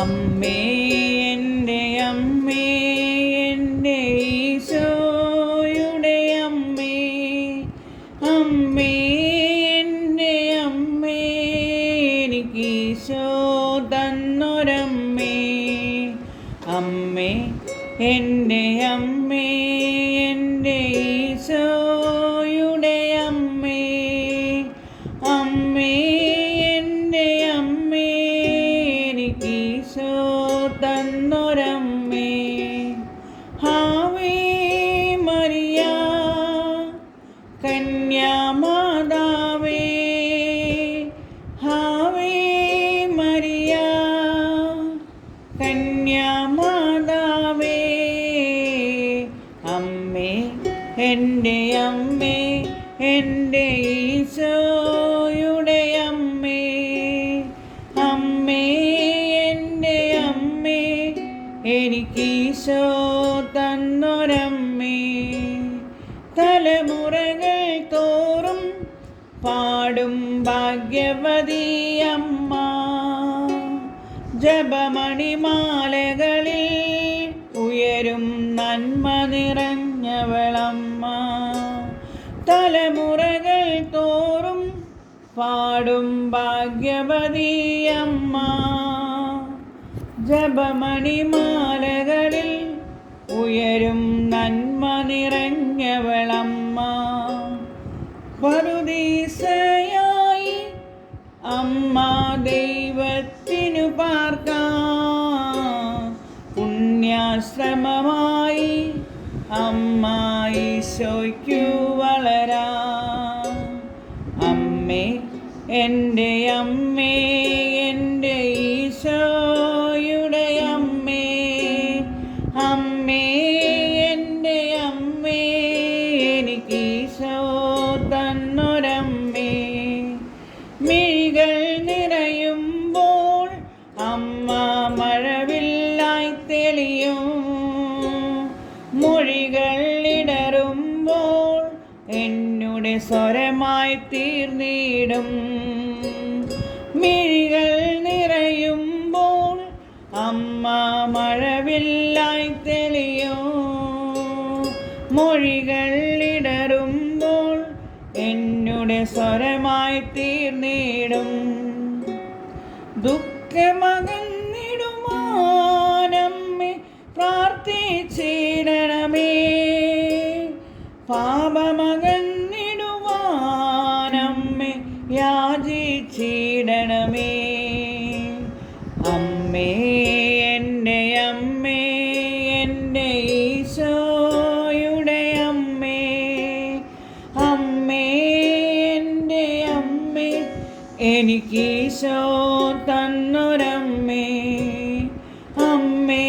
അമ്മേ എൻ്റെ അമ്മേ, എൻ്റെ ഈശോയുടെ അമ്മേ, അമ്മേ എൻ്റെ അമ്മേ, എനിക്കീശോ തന്നൊരമ്മേ. അമ്മേ എൻ്റെ അമ്മേ, എൻ്റെ ഈശോയുടെ അമ്മേ, അമ്മേ എൻ്റെ അമ്മേ, എനിക്കീശോ തന്നൊരമ്മേ. ആവേ മരിയ കന്യാമാതാവേ, ആവേ മരിയ കന്യാമാതാവേ, അമ്മേ എൻ്റെ അമ്മേ, എൻ്റെ ഈശോയുടെ അമ്മേ, അമ്മേ എൻ്റെ അമ്മേ, എനിക്കീശോ തന്നൊരമ്മേ. തലമുറകൾ തോറും പാടും ഭാഗ്യവതി അമ്മ, ജപമണിമാലകളിൽ ഉയരും നന്മ നിറഞ്ഞവളമ്മ. തലമുറകൾ തോറും പാടും ഭാഗ്യവതി അമ്മ, ജപമണിമാലകളിൽ ഉയരും നന്മ നിറഞ്ഞവളമ്മ. പറുദീസയായി അമ്മ ദൈവത്തിനു പാർക്കാം, പുണ്യാശ്രമമായി അമ്മ ഈശോയ്ക്കു വളരാം. അമ്മേ എൻ്റെ അമ്മേ, എൻ്റെ ഈശോയുടെ അമ്മേ, അമ്മേ എൻ്റെ അമ്മേ, എനിക്കീശോ തന്നൊരമ്മേ. മിഴികൾ നിറയുമ്പോൾ അമ്മ മഴവില്ലായി തെളിയും, മൊഴികൾ ഇടറുമ്പോൾ എന്നുടെ സ്വരമായി തീർന്നിടും. മിഴികൾ നിറയുമ്പോൾ അമ്മ മഴവില്ലായി തെളിയും, മൊഴികൾ ഇടറുമ്പോൾ എന്നുടെ സ്വരമായി തീർന്നിടും. ദുഃഖമകന്നിടുവാനമ്മേ പ്രാർത്ഥിച്ചിടണമേ, പാപമകന്നിടുവാനമ്മേ യാചിച്ചിടണമേ. അമ്മേ എൻ്റെ അമ്മേ, എൻ്റെ ഈശോയുടെ അമ്മേ, അമ്മേ എൻ്റെ അമ്മേ, എനിക്കീശോ തന്നൊരമ്മേ. അമ്മേ